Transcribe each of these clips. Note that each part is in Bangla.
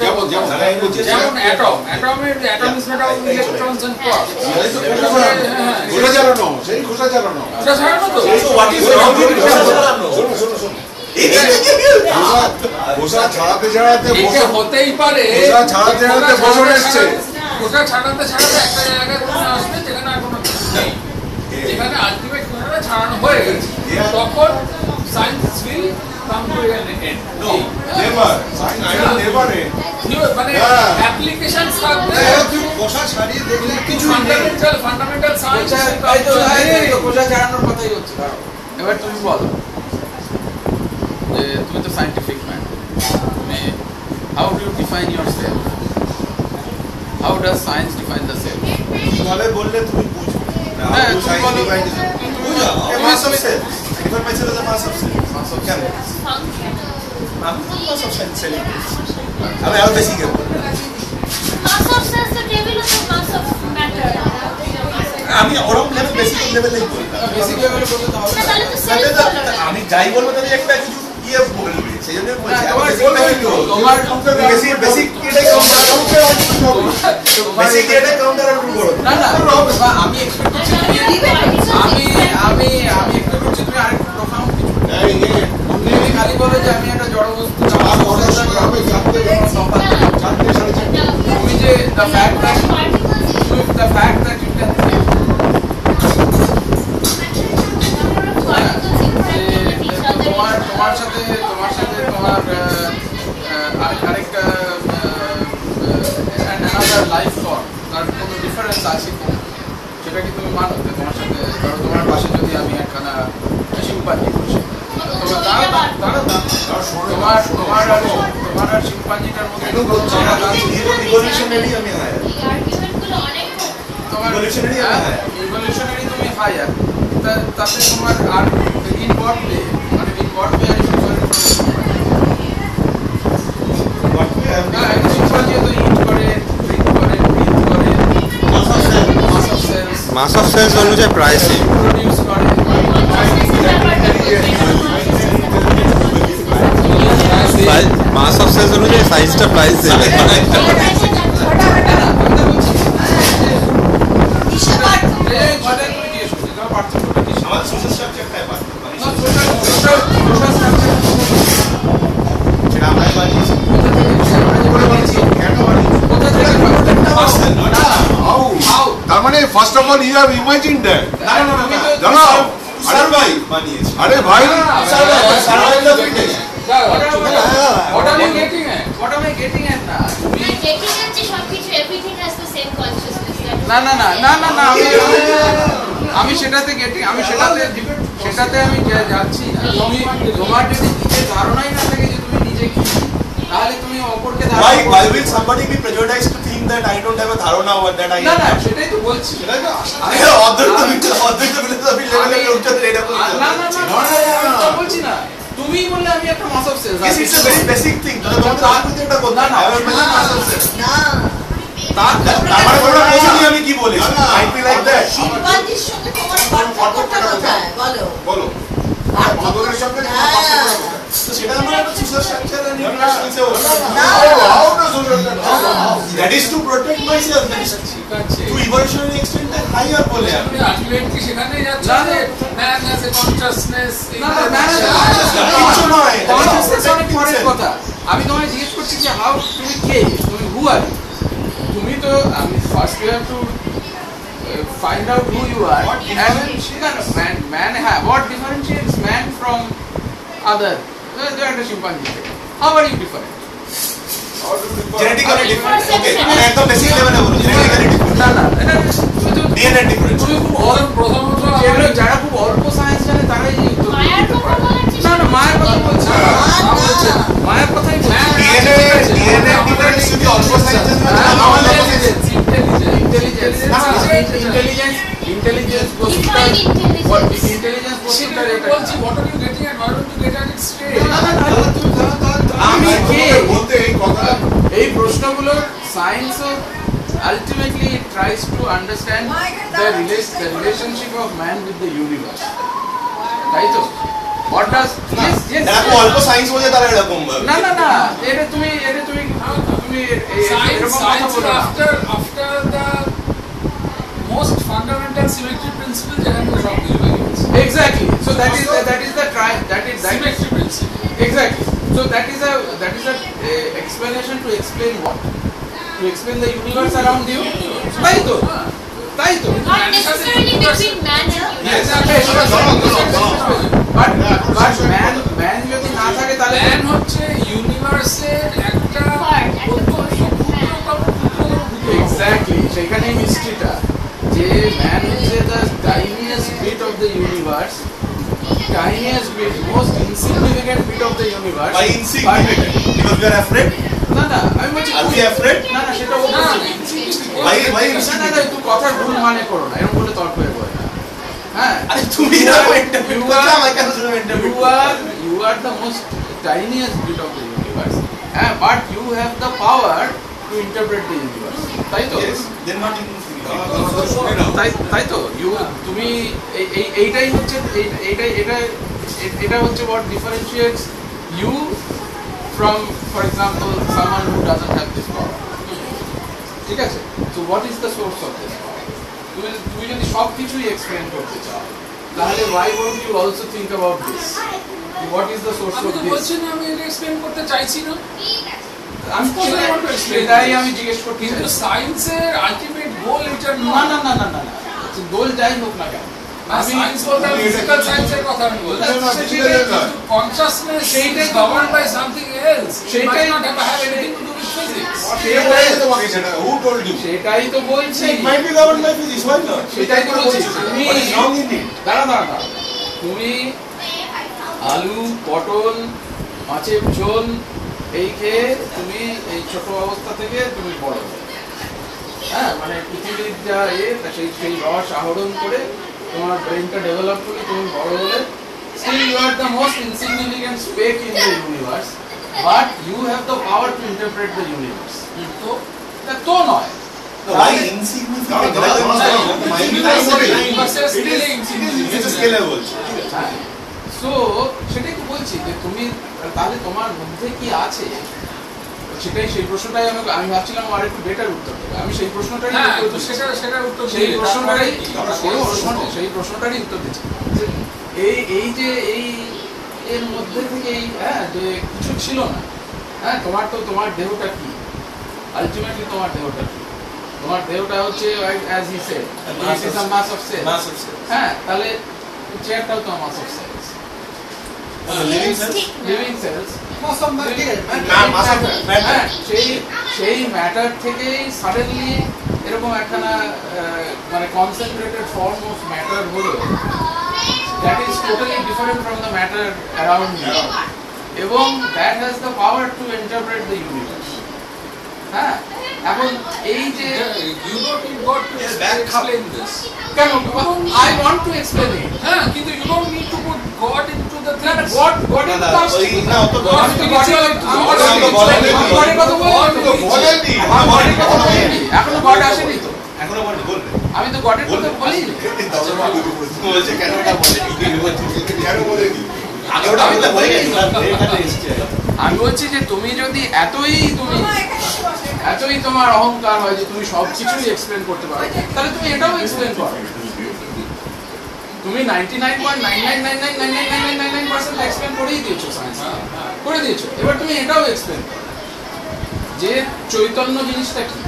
যেমন অ্যাটমের atomic metal electrons and quarks ঘোষা চালানো সেই ঘোষা চালানো তো হোয়াট ইজ ঘোষা ছাড়াতে এটা হতেই পারে ঘোষা ছাড়াতে বসন এসেছে ঘোষা ছাড়াতে একটা জায়গায় তুমি আসবে যেখানে আর কোনো কিছু নেই যেখানে আলটিমেট ঘোষাটা ছাড়ানো হয়ে গেছে তখন science will come to an end. No, never. Never. মানে অ্যাপ্লিকেশনস থাকবে তুমি কোষা ছাড়িয়ে দেখলে কিছু ফান্ডামেন্টাল সায়েন্স তো কোষা ছাড়ানোর কথাই হচ্ছে। এবার তুমি বলো যে তুমি তো সায়েন্টিফিক ম্যান, মানে how do you define yourself? How does science define the self? কিভাবে বললে তুমি বুঝবে? হ্যাঁ, সায়েন্স ডিফাইন বুঝো mass of self. Define my self as a mass of cells. Mass of কেন? Mass of cell. আমি আরো বেশি করব। Mass of cells তো table of mass of matter। আমি ওরকম লেভেল বেসিক লেভেলেই বলি। বেসিক লেভেলে বলতে তো হবে। তাহলে তো সেল আমি যাই বলবো তাহলে একটা কিছু বলবে। সেজন্য বলছি তোমার বেসিক এটাই কাউন্টার আর করো। না আমি এক্সপেক্ট করছি আমি এক্সপেক্ট করছি তুমি আরেকটু প্রফাউন্ড কিছু। তুমি খালি বলো যে আমি একটা জড় বস্তু তুমি যে the fact that you can তোমার সাথে তোমার আরেকটা another life form তার কোনো ডিফারেন্স আছে সেটা কি তুমি মানো? তোমার সাথে ধরো তোমার পাশে যদি আমি একখানা শিম্পাঞ্জি বসি তোমার আর শিম্পাঞ্জিটার মধ্যে ইভলিউশনারি তুমি হায়ার তাতে তোমার আর ইন হোয়াট ওয়ে মানে in what way are mass of cells অনুযায়ী প্রায় সেম। mass of cells অনুযায়ী সাইজটা প্রায় সেম। তার মানে first of all you have imagined that. জানো সার্ভাইভ বানিয়েছে। আরে ভাই survive the fittest. What are you getting at? What am I getting at now? getting at যে সবকিছু everything has the same consciousness. না আমি সেটাতে গেটিং আমি সেটাতে আমি যাচ্ছি না। তুমি তোমার যদি নিজের ধারণাই না থাকে যে তুমি নিজে কি তাহলে তুমি অপরকে why will somebody be prejudiced to think that I don't have a ধারণা or that I না সেটাই তো বলছি। সেটাই তো অদ্বৈত ফিলোসফি লেভেলে লোকজন এটা বলছে। না বলছি না তুমি বললে আমি একটা mass of cells this is a very basic thing তাহলে তার মধ্যে এটা কথা না মাস অফ সেলস না তার মানে তোমরা বোঝোনি আমি কি বলি I feel like that শিম্পাঞ্জির সঙ্গে তোমার পার্থক্যটা কোথায় বলো আর মাদকের সঙ্গে তোমার পার্থক্যটা কোথায়? তো সেটা আমরা একটা সোশ্যাল স্ট্রাকচার এন্ড ইনফ্লুয়েন্সে that is to protect myself to evolutionary extent that higher বলে আমি আলটিমেটলি সেখানে যাচ্ছে যে ম্যান হ্যাজ এ কনশাসনেস কিছু নয় কনশাসনেস অনেক পরের কথা। আমি তোমায় জিজ্ঞেস করছি যে হাউ তুমি কে তুমি হু আর তুমি তো আমি first you have to find out who you are and man what differentiates man from other they are the chimpanzee. How are you different? genetically different okay আমি একদম বেসিক লেভেলে বলছি genetically different না DNA different তুমি খুব প্রথমত যারা খুব অল্প সায়েন্স জানে তারাই মায়ের কথা বলছিস না মায়ের কথা বলছি মায়ের কথাই DNA difference যদি অল্প সায়েন্স জানে আমার intelligence was what intelligence was বলছি what are you getting at why don't you get at it straight আমি কে বলতে এই কথা এই প্রশ্নগুলো science ultimately it tries to understand the relationship of man with the universe right so what does yes অল্প সায়েন্স বোঝে তারা এরকম না এটা তুমি তুমি Science এরকম কথা বলো না। after the most fundamental symmetry principle যেখানে সব কিছু বেরিয়ে গেছে। Exactly. So that is the Symmetry principle. exactly. So that is a explanation to explain what? To explain the universe around you. তাই তো Not necessarily between man and Yes, but man যদি না থাকে তাহলে ম্যান হচ্ছে ইউনিভার্সের একটা Part, একটা portion, হ্যাঁ। এক্স্যাক্টলি সেখানেই মিস্ট্রিটা যে ম্যান হচ্ছে the tiniest bit of the universe, tiniest bit, most insignificant bit of the universe. Why insignificant? Because we are afraid? না আমি বলছি Are we afraid? না সেটা ও না, Why না insignificant? তুই কথা ভুল মানে করো না, এরকম বলে তর্ক হয়ে পড়ে না। হ্যাঁ আরে তুমি যখন ইন্টারভিউ করছো আমাকে কেন শুধু interview you are the most tiniest bit of the universe, but you have the power to interpret the universe. তাই তো? Yes, then not insignificant. তাই তো তুমি এইটাই হচ্ছে এটা হচ্ছে what differentiates you from, for example, someone who doesn't have this power. ঠিক আছে? So what is the source of this power? তুমি যদি সবকিছুই এক্সপ্লেন করতে চাও তাহলে why won't you also think about this? What is the source আমি of তো this? বলছি না আমি এটা এক্সপ্লেন করতে চাইছি না, আমি সেটাই আমি জিজ্ঞেস করতে কিন্তু চাই। সায়েন্সের আলটিমেট গোল এটা না গোল যাই হোক না কেন, আমি সায়েন্স বলতে আমি ফিজিক্যাল সায়েন্সের কথা আমি বলছি। Consciousness সেইটাই is তো governed by something else. It সেইটাই might not have anything to do with physics. Who told you? সেটাই তো বলছি, It might be governed by physics, why not? সেটাই তো বলছি। তুমি What is wrong in it? দাঁড়া তুমি আলু, পটল, মাছের ঝোল এই খেয়ে তুমি এই ছোট অবস্থা থেকে তুমি বড় হলে, হ্যাঁ মানে পৃথিবীর যা সেই রস আহরণ করে তোমার ব্রেনটা ডেভেলপ করে তুমি বড় হলে, still you are the most insignificant speck in the universe, but you have the power to interpret the universe. তো নয়, Why insignificant? It's a scale level. হ্যাঁ সো সেটাই তো বলছি যে তুমি তাহলে তোমার মধ্যে কি আছে, সেই প্রশ্নটাই আমি ভাবছিলাম আর একটু বেটার উত্তর দেবে। আমি সেই প্রশ্নটাই হ্যাঁ, উত্তর তো দিচ্ছি। সেটার উত্তর সেই দিলে প্রশ্নটাই তারপরে সেই প্রশ্নটারই উত্তর দিচ্ছি। এই যে এর মধ্যে থেকে যে কিছু ছিল না, হ্যাঁ তোমার দেহটা কি, আলটিমেটলি তোমার দেহটা কি, তোমার দেহটা হচ্ছে as he said, it is a mass of cells. Mass of cells. হ্যাঁ তাহলে চেয়ারটাও তো mass of cells, living cells, হ্যাঁ সেই ম্যাটার থেকেই সাডেনলি এরকম একখানা মানে কনসেন্ট্রেটেড ফর্ম অফ ম্যাটার হলো, that is totally different from the matter around you, এবং that has the power to interpret the universe. হ্যাঁ এখন এই যে you don't need God to explain this. কেন I want to explain it. হ্যাঁ, কিন্তু you don't need to put God into the না things. God is না, the ওই না, অত God God is is এখনো God আসেনি তো, এখনো বলতে বলবে আমি তো গডের কথা বলিনি। বলছে কেন ওটা বলেনি, কেন বলেনি আগে ওটা আমি তো বলে গেছি এখানে এসেছে। আমি বলছি যে তুমি যদি এতই তোমার অহংকার হয় যে তুমি সব কিছুই এক্সপ্লেন করতে পারো, তাহলে তুমি এটাও এক্সপ্লেন করো। তুমি 99.99999999% এক্সপ্লেন করেই দিয়েছো সায়েন্স, করে দিয়েছো, এবার তুমি এটাও এক্সপ্লেন করো যে চৈতন্য জিনিসটা কি।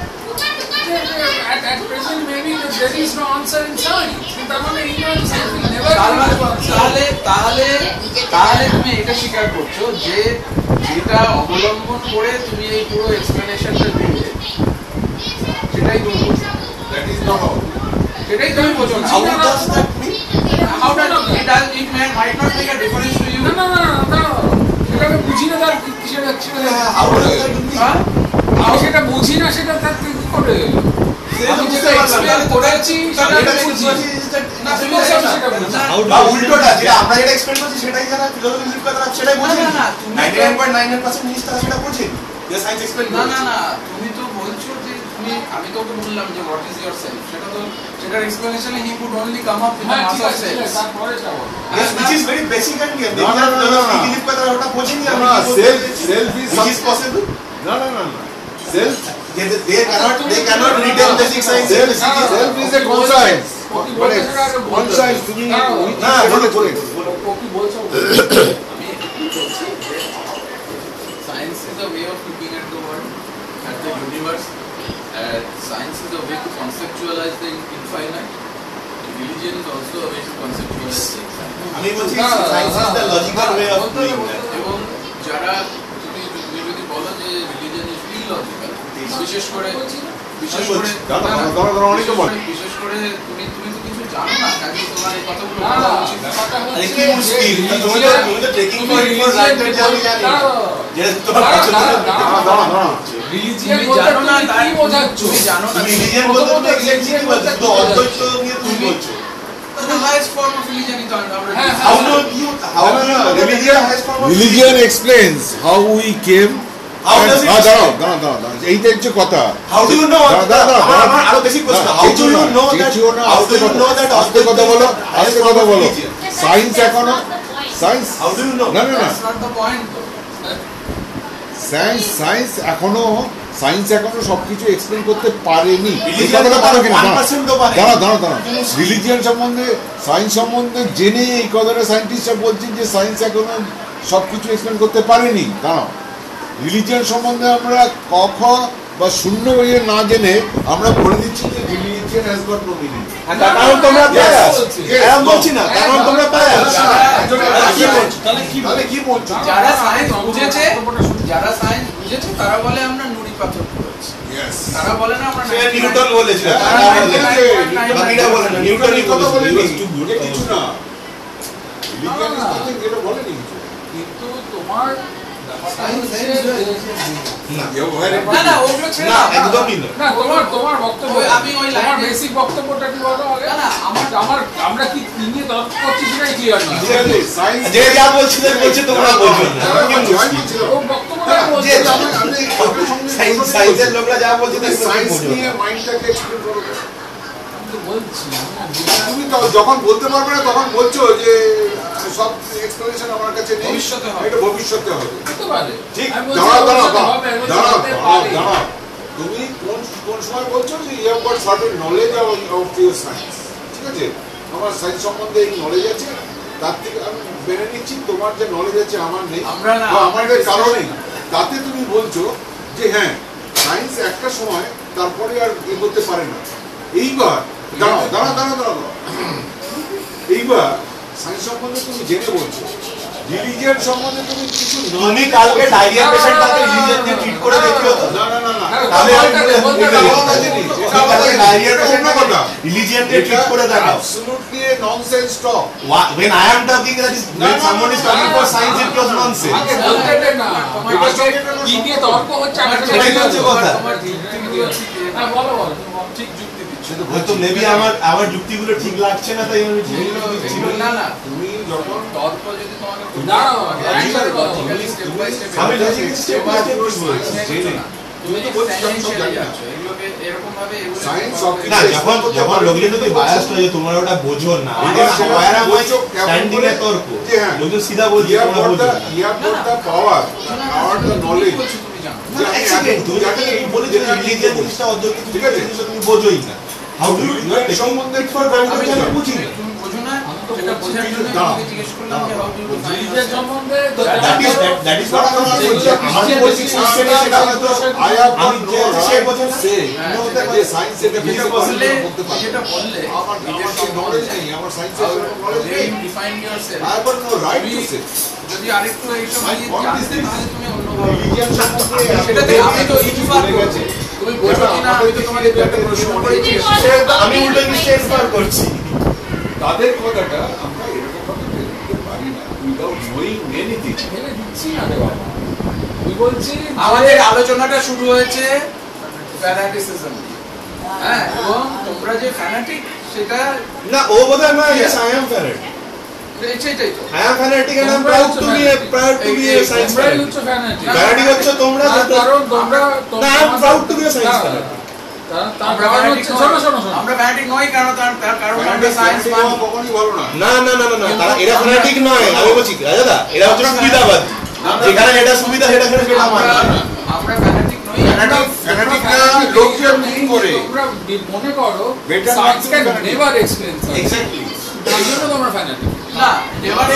At present, maybe there is no answer in science. তার মানে ignorance will never be the answer. তাহলে তুমি এটা স্বীকার করছো যে যেটা অবলম্বন করে তুমি এই পুরো এক্সপ্লেনেশনটা দিলে সেটাই তুমি বোঝো, That is not how. সেটাই তুমি বোঝো না। How does that mean? How does it might not make a difference to you? না, এটা আমি বুঝি না তার কিসের হচ্ছে। How does that mean? হ্যাঁ? আমি সেটা বুঝি না, সেটা তার কি করে? আমি যেটা এক্সপ্লেন করেছি সেটা আমি বুঝি না, সেটা বুঝি। বা উল্টোটা যেটা আমরা যেটা এক্সপ্লেন করছি সেটাই যারা ফিলোসফি লিভ করে তারা সেটাই বোঝে না, তুমি 99.99% জিনিস তারা সেটা বোঝে যে সায়েন্স এক্সপ্লেন না তুমি তো বলছো যে আমি তোকে বললাম যে হোয়াট ইজ ইওর সেলফ, সেটার এক্সপ্লেনেশনে he could only come up with হ্যাঁ, মাস ঠিক অফ আছে, সেলস। তারপরে যাবো। yes which is very basic and clear No, philosophy live করে তারা ওটা বোঝেনি self is which is possible. no. Self they cannot retain basic science. self is a conscience. মানে conscience তুমি না বলে বলে কি বলছো Science is a way of looking at the world, at the universe. Science is a way to conceptualize the infinite. Religion is also a way to conceptualize the infinite. আমি বলছি science is the logical way of doing that. এবং যারা তুমি যদি বলো যে রিলিজিয়ন ইজ ইললজিক্যাল, বিশেষ করে তুমি তো কিছু জানো না, কাজে তোমার এই কথাগুলো বলা উচিত না। আরে কি মুশকিল, তুমি তো ট্রেকিং ফর রাইটার জানি যেটা তোমার রিলিজিয়ন তুমি জানো না কি বোঝাচ্ছ? তুমি জানো না রিলিজিয়ন বলতে তুমি এক্স্যাক্টলি কি বলছো? তো অদ্বৈত নিয়ে তুমি বলছো। The highest form of religion is How do you religion has form of religion explains how we came. How does it দাঁড়াও এইটা হচ্ছে কথা। How do you know? আমার আরো বেশি প্রশ্ন। How do you know that আস্তে কথা বলো, আস্তে কথা বলো। সায়েন্স এখনো science How do you know? না That's not the point. Science এখনো সবকিছু এক্সপ্লেন করতে পারেনি। এই Religion কথাটা পারো কিনা? 1% তো পারে। দাঁড়া রিলিজিয়ন সম্বন্ধে সায়েন্স সম্বন্ধে জেনে এই কথাটা সায়েন্টিস্টরা বলছেন যে সায়েন্স এখনো সবকিছু এক্সপ্লেন করতে পারেনি। দাঁড়াও, রিলিজিয়ন সম্বন্ধে আমরা ক বা শূন্য বইয়ে না জেনে আমরা বলে দিচ্ছি যে religion has got no meaning. কারণ তোমরা পায়াস। আমি বলছি না, কারণ তোমরা পায়াস। তাহলে কি বলছো? যারা সায়েন্স বুঝেছে তারা বলে আমরা নুড়ি পাথর করেছি। তারা বলে না আমরা নিউটন বলেছিল। বাকিরা বলে না, নিউটনই কথা বলেনি। কিছু না, রিলিজিয়ন ইজ নাথিং, এটা বলেনি কিছু। কিন্তু তোমার না ওগুলো ছেড়ে দাও। একদমই না। না তোমার বক্তব্য, আমি ওই লাইনে বেসিক বক্তব্যটা কি বলো আগে? না আমরা কি নিয়ে তর্ক করছি সেটাই ক্লিয়ার না। যে যা বলছিলেন বলছে তোমরা বলছো না। ও বক্তব্যটা বলছে সায়েন্সের লোকরা যা বলছে সায়েন্স নিয়ে মাইন্ডটাকে এক্সপ্লেন করো। বলছি তুমি তো যখন বলতে পারবে না তখন বলছো যে সব এক্সপ্লেনেশন আমার কাছে নেই, ভবিষ্যতে হবে। এটা ভবিষ্যতে হবে। হতে পারে। ঠিক, আমি বলছি দাঁড়াও হবে। তুমি কোন সময় বলছো যে you have got certain knowledge of your science, ঠিক আছে? আমার সায়েন্স সম্বন্ধে এই নলেজ আছে, তার থেকে আমি মেনে নিচ্ছি তোমার যে নলেজ আছে আমার নেই, আমাদের কারণেই তাতে তুমি বলছো যে হ্যাঁ সায়েন্স একটা সময় তারপরে আর এগোতে পারে না। এইবার দাঁড়াও এইবার সায়েন্স সম্বন্ধে তুমি জেনে বলছো, রিলিজিয়ন সম্বন্ধে তুমি কিছু তুমি কালকে ডায়রিয়া পেশেন্ট কালকে রিলিজিয়ন দিয়ে ট্রিট করে দেখিও তো। না তাহলে আমি কালকে ডায়রিয়া পেশেন্ট কথা রিলিজিয়ন দিয়ে ট্রিট করে দেখাও। Absolutely A nonsense talk. When I am talking, that is when someone is talking for science, it was nonsense. আগে বলতে দে না, কি নিয়ে তর্ক হচ্ছে সেটাই হচ্ছে কথা। তোমার যুক্তিগুলো ঠিক হ্যাঁ বলো ঠিক যুক্তি দিচ্ছ। হয়তো মেবি আমার যুক্তিগুলো ঠিক লাগছে না, তাই আমি ঠিক দিচ্ছি না। না তুমি যখন তর্ক যদি তোমাকে দাঁড়াও, logically step by step আমি লজিক্যালি স্টেপ বাই স্টেপ বলছি। তুমি তো বলছো আমি সব জানি না। এগুলোকে এরকম ভাবে সায়েন্স সব না, যখন লোকজন যদি বায়াসড হয় যে তোমরা ওটা বোঝো না, ওয়ার am I স্ট্যান্ডিং এ তর্ক, লোকজন সিধা বলছে তোমরা বোঝো না। পাওয়ার দ্য নলেজ। তুমি জানো না, এক্সিডেন্ট তুমি যাকে এই বলেছো রিলিজিয়ন জিনিসটা অদ্বৈত ঠিক আছে, জিনিসটা তুমি বোঝোই না। হাউ ডু ইউ সম্বন্ধে আমি বুঝি না। তুমি বোঝো না, সেটা বোঝার জন্য তোমাকে জিজ্ঞেস করলাম যে হাউ ডু ইউ রিলিজিয়ন সম্বন্ধে দ্যাট ইজ what আমি বলছি সিস্টেমে সেটা হয়তো আমি যে সে বোঝে না সে যে সায়েন্সের যেটা বললে আমার নলেজ নেই, আমার সায়েন্সের নলেজ নেই। Define yourself, I have no right to say. যদি আরেকটু এইসব নিয়ে জানতে তাহলে তুমি অন্যভাবে রিলিজিয়ন সম্বন্ধে সেটাতে আমি তো ইনফার করছি, তুমি বোঝো কিনা আমি তো তোমাকে একটা প্রশ্ন করেছি, আমি উল্টো জিনিসটা ইনফার করছি। তাদের কথাটা আমরা এরকম ভাবে দেখতে পারি না উইদাউট নোয়িং এনিথিং। ফেলে দিচ্ছি না রে বাবা। তুই বলছি আমাদের আলোচনাটা শুরু হয়েছে ফ্যানাটিসিজম দিয়ে, হ্যাঁ, এবং তোমরা যে ফ্যানাটিক সেটা না, ও বোধহয় নয়। Yes, I am fanatic. সেটাই তো I am fanatic and I am proud to be a science তোমরাই fanatic. হচ্ছে ফ্যানাটিক। Fanatic হচ্ছে তোমরা, কারণ তোমরা না, I am proud to be a science fanatic. তার কারণ হচ্ছে শোনো আমরা ফ্যানাটিক নই, কারণ তার কারণ আমরা সায়েন্স মান কখনোই ভালো না। না, তারা এরা ফ্যানাটিক নয়। আমি বলছি রাজাদা, এরা হচ্ছে সুবিধাবাদী। যেখানে এটা সুবিধা সেটা মানে আমরা ফ্যানাটিক নই, লোকজন কি করে তোমরা মনে করো Better science not to can fanatic. Never explain exactly তার জন্য তোমরা ফ্যানাটিক না নেভার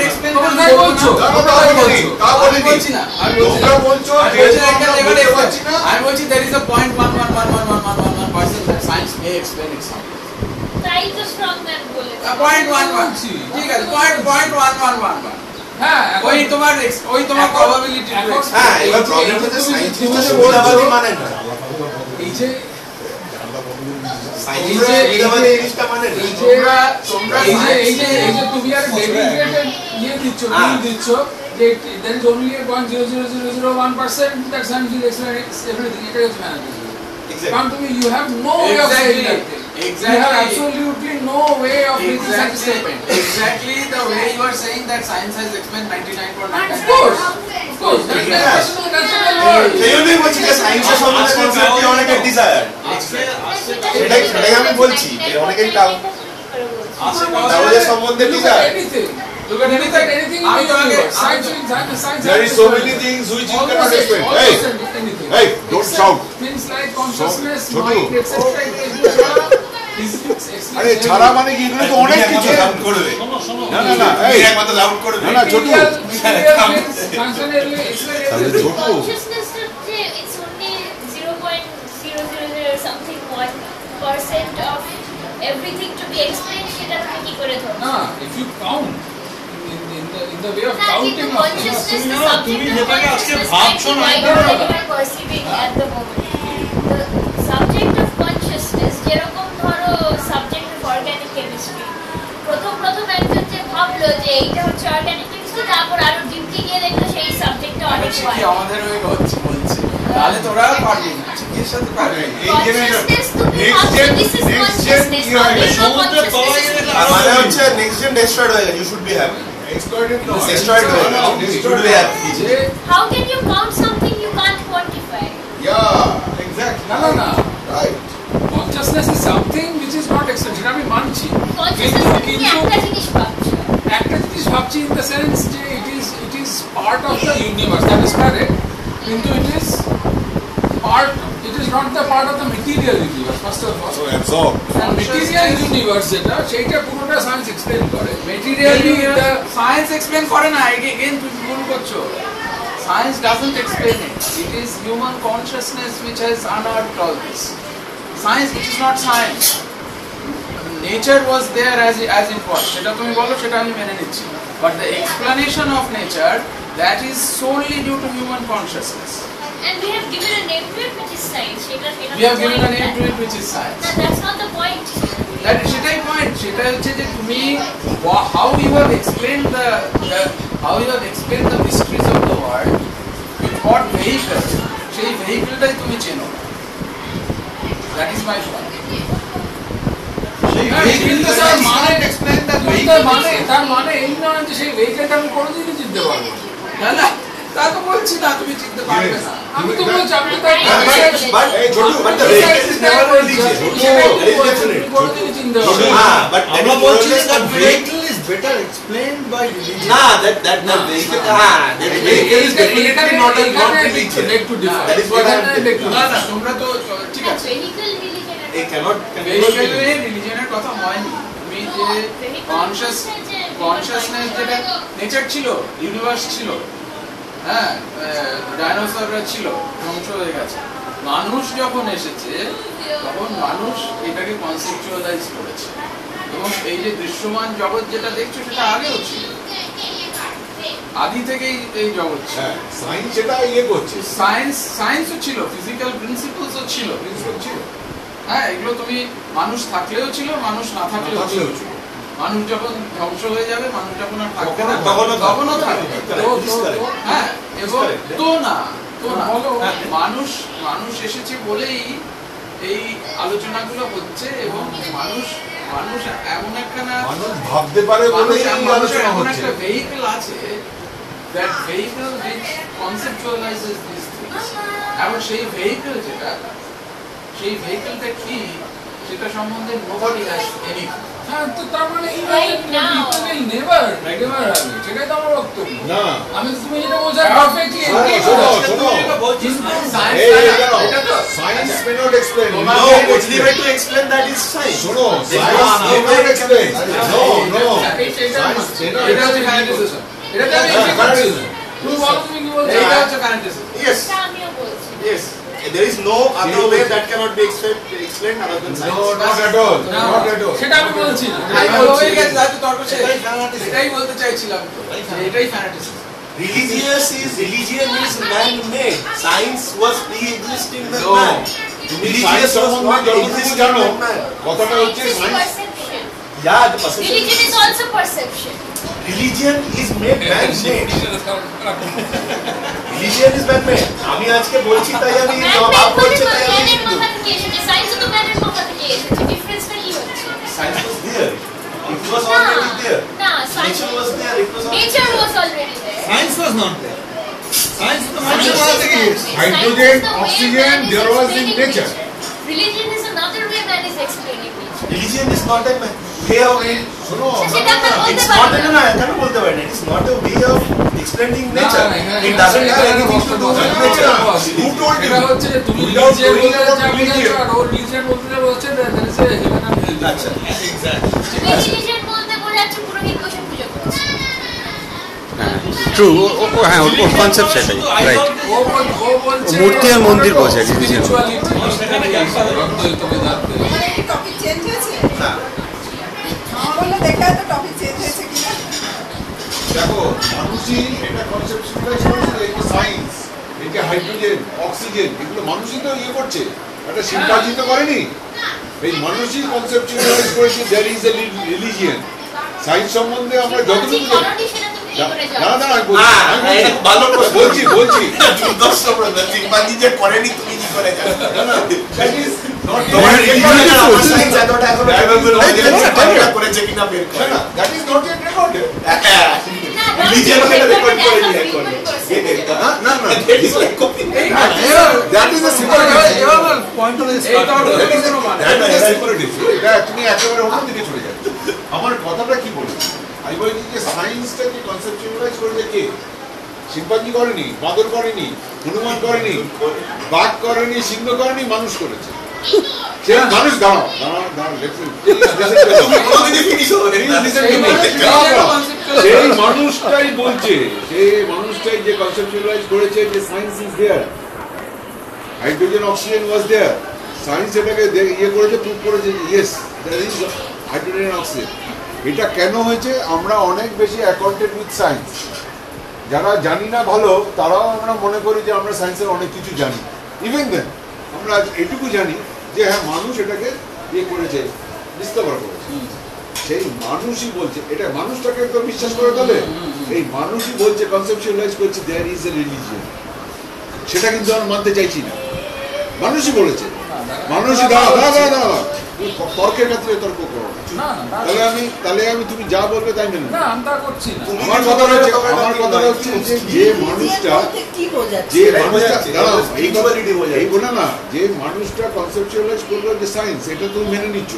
এক্সপ্লেন তোমরা তাই বলছো তোমরা তাই বলছো আমি বলছি না আমি বলছি না তোমরা বলছো আমি যে বলছি না এটা আমরা never বলতে explain. পারছি না আমি বলছি there is a 0.111111% that science may explain itself. তাই তো স্ট্রং ম্যান বলে 0.11 ঠিক আছে 0.1111 হ্যাঁ ওই তোমার probability রয়েছে হ্যাঁ এবার প্রবলেম হচ্ছে সায়েন্টিস্টরা সুবিধাবাদী মানে না এই যে সায়েন্টিস্টরা সুবিধাবাদী জিনিসটা মানে না তোমরা এই যে তুমি আর ডেডিকেটেড ইয়ে দিচ্ছ হ্যাঁ। দিচ্ছ যে there is only a 0.00001% that science will explain everything এটা হচ্ছে ফ্যানাটিক এক্স্যাক্টলি কারণ তুমি you have no way of saying that thing. You have absolutely no way of making such a statement. Exactly the way you are saying that science has explained 99.9%. Of course. Of course. That's the word. সেই জন্যই বলছি যে সায়েন্সের সম্বন্ধে কনসেপ্টটি অনেকের ডিজায়ার সেটাই আমি বলছি যে অনেকের তাহলে সম্বন্ধে Look desire at anything. Look at anything. Anything in আমি the তোমাকে universe. Science. there is so many things which you cannot explain hey anything. hey don't shout Things like consciousness, Chotu. mind, etc. Physics, আরে ছাড়া মানে কি এগুলো তো অনেক কিছু লাউড করবে না না না এই একমাত্র লাউড করবে না না Chhotu material things functionally explain everything. consciousness যে it's only 0.000 something 1% of everything to be explained সেটা তুমি কি করে ধরো Nah, if you count in the way of না counting কিন্তু of consciousness তুমি the না, subject তুমি of যেটাকে আজকে consciousness ভাবছো না, might be এটা wider না। than you are perceiving at the moment the subject of consciousness যেরকম ধরো subject of organic chemistry প্রথম একজন যে ভাবলো যে এইটা হচ্ছে organic chemistry তারপর আরো ডিপলি গিয়ে দেখলো সেই সাবজেক্টটা অনেক কি wide আমাদের ওই হচ্ছে বলছে তাহলে তোরা পারবি না চিকিৎসা সাথে পারবি না এই consciousness তুমি next ভাবছো gen- this is next gen consciousness কি হয়? how do you know সমুদ্রের consciousness তলায় is গেলে real? মানে হচ্ছে নেক্সট জেন ডেস্ট্রয়েড হয়ে গেছে you should be happy exploited no destroyed হয়ে গেছে ইউ শুড বি হ্যাপি যে How can you count something you can't quantify? yeah exactly না right consciousness is something which is not extension আমি মানছি Consciousness তুমি একটা জিনিস ভাবছো একটা জিনিস ভাবছি in the sense যে it is part of the universe that is correct কিন্তু it is not the part of the material universe first of all so absorb material universe যেটা সেইটা পুরোটা সায়েন্স এক্সপ্লেইন করে materially the সায়েন্স এক্সপ্লেন করে না এগেইন তুমি ভুল করছো science doesn't explain it it is human consciousness which has unearthed all this science which is not science nature was there as it was সেটা তুমি বলো সেটা আমি মেনে নিচ্ছি but the explanation of nature that is solely due to human consciousness and we have given a name to it which is science we have given a name to it which is science No, that's not the point that is সেটাই পয়েন্ট সেটা হচ্ছে যে তুমি how you have explained the mysteries of the world with what vehicle সেই ভেহিকলটাই তুমি চেনো that is my point তার মানে এই নয় যে সেই ভেহিকলটা আমি কোনোদিনই চিনতে পারবো না তা তো বলছি না তুমি চিনতে পারবে না আমি তো বলছি আমি তো তার but hey chotu but the vehicle is never religious কোনোদিনই চিনতে পারবো but আমরা বলছি that vehicle is better explained by religion না that vehicle that vehicle is definitely not religion একটু different that is what I am না তোমরা তো ঠিক আছে vehicle religion they cannot ভেহিকলে রিলিজিয়নের কথা হয়নি তুমি যে কনসিয়াসনেস যেটা নেচার ছিল ইউনিভার্স ছিল হ্যাঁ ডাইনোসররা ছিল ধ্বংস হয়ে গেছে মানুষ যখন এসেছে তখন মানুষ এটাকে কনসেপচুয়ালাইজ করেছে এবং এই যে দৃশ্যমান জগৎ যেটা দেখছো সেটা আগেও ছিল আদি থেকেই এই জগৎ ছিল সায়েন্স সেটা ইয়ে করছে সায়েন্সও ছিল ফিজিক্যাল প্রিন্সিপলসও ছিল হ্যাঁ এগুলো তুমি মানুষ থাকলেও ছিল মানুষ না থাকলেও ছিল মানুষ যখন ধ্বংস হয়ে যাবে মানুষ যখন আর থাকবে না তখনও থাকবে হ্যাঁ এবং তো না মানুষ এসেছে বলেই এই আলোচনাগুলো হচ্ছে এবং মানুষ এমন একটা ভাবতে পারে বলে এই মানুষের আলোচনা এমন হচ্ছে একটা ভেহিকল আছে that vehicle which conceptualizes these things এবং সেই ভেহিকল যেটা সেই ভেহিকলটা কি যেটা সম্বন্ধে nobody has any হ্যাঁ তো তার মানে Right now. নেভার হবে সেটাই তো আমার বক্তব্য না আমি তুমি যেটা বলছো পারফেক্টলি শোনো science may not explain No, which they were to explain that is science. শোনো science may not explain no এটা হচ্ছে কারেন্টিসিজম এটা তো আমি এগ্রি করছি তুমি বলো তুমি কি বলছো এটা হচ্ছে কারেন্টিসিজম Yes, এটা আমিও বলছি yes. There is no other way that cannot be explained other than no science. not at all not at all সেটা আমি বলছি না আমি বলছি গেছে হয়তো তর্ক শেষ এটাই বলতে চাইছিলাম এটাই ফ্যানাটিসম Religion is man-made. Science was pre-existing than No. man. তুমি Religious সায়েন্স was সম্বন্ধে not যতটুকু existing জানো than man. কথাটা হচ্ছে Science is science perception. Yeah, the perception. Religion is also perception. Religion is made man-made. Religion is man-made. আমি আজকে বলছি তাই আমি Man-made ভাব বলে করছি তো তাই আমি জ্ঞানের হিন্দু। মাথা থেকে এসেছে সায়েন্স তো জ্ঞানের মাথা থেকে এসেছে ডিফারেন্সটা কি হচ্ছে Science was there. It was already there. না science Nature was there. It was already nature there. was already there Science was not there. Science the Science মানুষের is মাথা থেকে man-made. এসেছে। Hydrogen, Science is the way oxygen, man is there was in explaining nature. Religion is another way man is explaining nature. Religion is not a way of শোনো সেটা আমরা বলতে it's পারি not না। a কেন বলতে পারি না it's not a way of explaining না, nature এখানে- it doesn't have এখানে anything to do with বক্তব্য nature Who told you? এটা হচ্ছে তুমি Without নিজে knowing বলতে about যাচ্ছ আমি religion. যাচ্ছ আর ওর রিলিজিয়ন বলতে যাবে হচ্ছে there is a heaven and hell. আচ্ছা exactly Religion বলতে বোঝাচ্ছে পুরোহিত বসে পুজো করছে হ্যাঁ ট্রু হ্যাঁ ওর কনসেপ্ট সেটাই রাইট ও বলছে মূর্তি আর মন্দির বোঝে religion। মানে কি টপিক চেঞ্জ হয়েছে না বললে দেখা তো টপিক চেঞ্জ হয়েছে কিনা দেখো মানুষই এটা কনসেপচুয়ালাইজ করেছে এই যে সায়েন্স এই যে হাইড্রোজেন অক্সিজেন এগুলো মানুষই তো ইয়ে করছে একটা শিল্পাজি তো করেনি এই মানুষই কনসেপচুয়ালাইজ করেছে there is a religion science সম্বন্ধে আমরা যতটুকু জানি কলোনি সেটা তুমি কি করে না জানো না আমি বলছি, ভালো প্রশ্ন। বলছি দর্শক চিম্পাঞ্জি যে করেনি তুমি কি করে জানো না না দ্যাট ইজ নট তোমার religion এর আমার science এতটা এখনো capable হয়নি যে চিম্পাঞ্জিরা করেছে কিনা বের করে না that is not it recorded religion K record করে নিয়ে এখন না না না that is like copy that is a simple এবার পয়েন্ট হলো এই তর্কের কোনো মানে নেই। এটা তুমি একেবারে অন্য দিকে চলে যাবে আমার কথাটা কি বলি আমি বলছি যে সায়েন্সটাকে কনসেপচুয়ালাইজ করেছে কে শিম্পাঞ্জি করেনি বাদর করেনি হনুমান করেনি বাঘ করেনি সিংহ করেনি মানুষ করেছে সে মানুষ দাঁড়াও দাঁড়াও দাঁড়াও কোনোদিনই ফিনিশ হবে না সেই মানুষটাই বলছে সেই মানুষটাই যে কনসেপচুয়ালাইজ করেছে যে science is there hydrogen oxygen was there science এটাকে ইয়ে করেছে প্রুভ করেছে yes there is hydrogen oxygen এটা কেন হয়েছে আমরা অনেক বেশি অ্যাকর্ডেড উইথ সায়েন্স যারা জানি না ভালো তারাও আমরা মনে করি যে আমরা সায়েন্সের অনেক কিছু জানি ইভেন দেন আমরা আজ এটুকু জানি যে হ্যাঁ মানুষ এটাকে ইয়ে করেছে ডিসকভার করেছে সেই মানুষই বলছে এটা মানুষটাকে তো বিশ্বাস করে তাহলে এই মানুষই বলছে কনসেপচুয়ালাইজ করছে দেয়ার ইজ এ রিলিজিয়ন সেটা কিন্তু আমরা মানতে চাইছি না মানুষই বলেছে মানুষই দাঁড়া তুমি তর্কের ক্ষেত্রে তর্ক করো না না তাহলে আমি তুমি যা বলবে তাই মেনে না আমি তা করছি না আমার কথা হচ্ছে যে যে মানুষটা কি বোঝাচ্ছে যে মানুষটা দাঁড়াও Equality বোঝায়। এই বলে না যে মানুষটা কনসেপচুয়ালাইজ করলো যে সায়েন্স এটা তুমি মেনে নিচ্ছ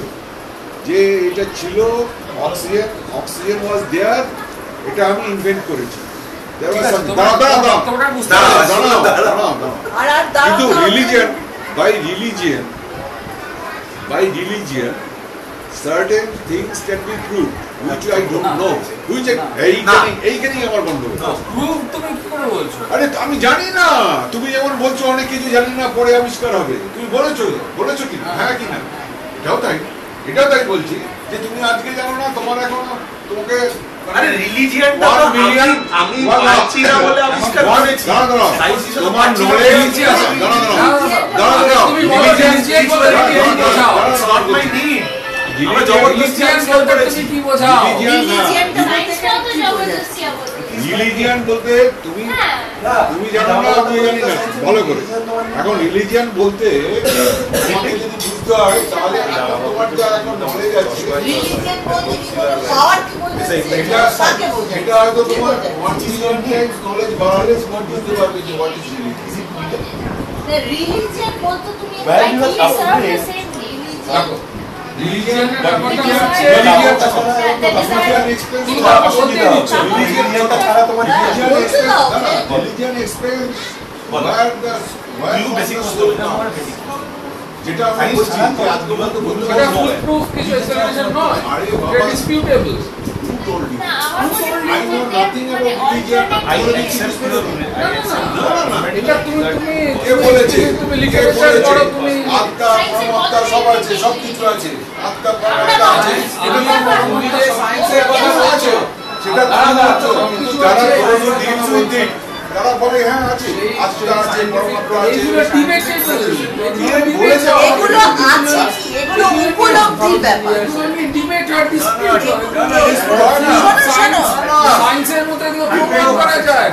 যে এটা ছিল অক্সিজেন ওয়াজ দেয়ার এটা আমি ইনভেন্ট করেছি There was some- বক্তব্যটা বুঝতে দাঁড়াও। আর আর কিন্তু দাঁড়াও religion by religion certain things can be proved which I don't know which এইখানেই আমার গন্ডগোল প্রুফ তুমি কি করে বলছো আরে আমি জানি না তুমি যেমন বলছো অনেক কিছু জানি না পরে আবিষ্কার হবে তুমি বলেছো কি না হ্যাঁ কি না এটাও তাই বলছি যে তুমি আজকে জানো না তোমার এখন তোমাকে আরে রিলিজিয়নটা তো আমি পাচ্ছি না বলে আবিষ্কার করেছি তোমার নলেজ দাঁড়াও তুমি বলো রিলিজিয়ন বলতে কি বোঝাও নট মাই নিড আমরা জবরদস্তি রিলিজিয়ন আবিষ্কার বলতে করেছি তুমি কি বোঝাও সায়েন্সটাও তো জবরদস্তি আবদ্ধ রিলিজিয়ান বলতে তুমি হ্যাঁ তুমি জানো না আমি জানি না ভালো করে এখন রিলিজিয়ান বলতে তোমাকে যদি বুঝতে হয় তাহলে তোমার যা এখন নলেজ আছে রিলিজিয়ন বলতে কি বলতে পাওয়ার কি বলতে কাকে বোঝায় এটা হয়তো তোমার 1 মিলিয়ন টাইমস নলেজ বাড়ালে তোমার বুঝতে পারবে যে হোয়াট ইজ রিলিজিয়ন রিলিজিয়ন বলতে তুমি Where you have serve the upgrade. same religion দেখো রিলিজিয়নের ব্যাপারটা Because হচ্ছে that is our- তুমি তো আবার সত্যি দিচ্ছ। Religion explains where You basic the soul comes. যেটা আমি বলছি যে আজকে তো বলতে এটা ফুল প্রুফ কিছু এক্সপ্লেনেশন নয়, এটা ডিসপিউটেবল। না, আমার মনে হয় I know nothing মানে about religion. I alternate- accept your এটা তুমি কে বলেছে? তুমি কে লিটারেচার বলেছে? পড়ো, তুমি আত্মা পরমাত্মা সব আছে, সব কিছু আছে। আত্মা পরমাত্মা আছে। এটা তুমি যে সায়েন্সের কথা বলছো, সেটা যারা পুরনো দিন উদ্দিন তারা বলে হ্যাঁ আছে, আত্মা আছে, পরমাত্মা আছে। এইগুলো ডিবেটেবল। বলেছে এগুলো আছে কি? এগুলো উপলব্ধির ব্যাপার। ডিবেট আর ডিসপিউট শোনো, শোনো। সায়েন্সের মধ্যে এগুলো প্রমাণ করা যায়।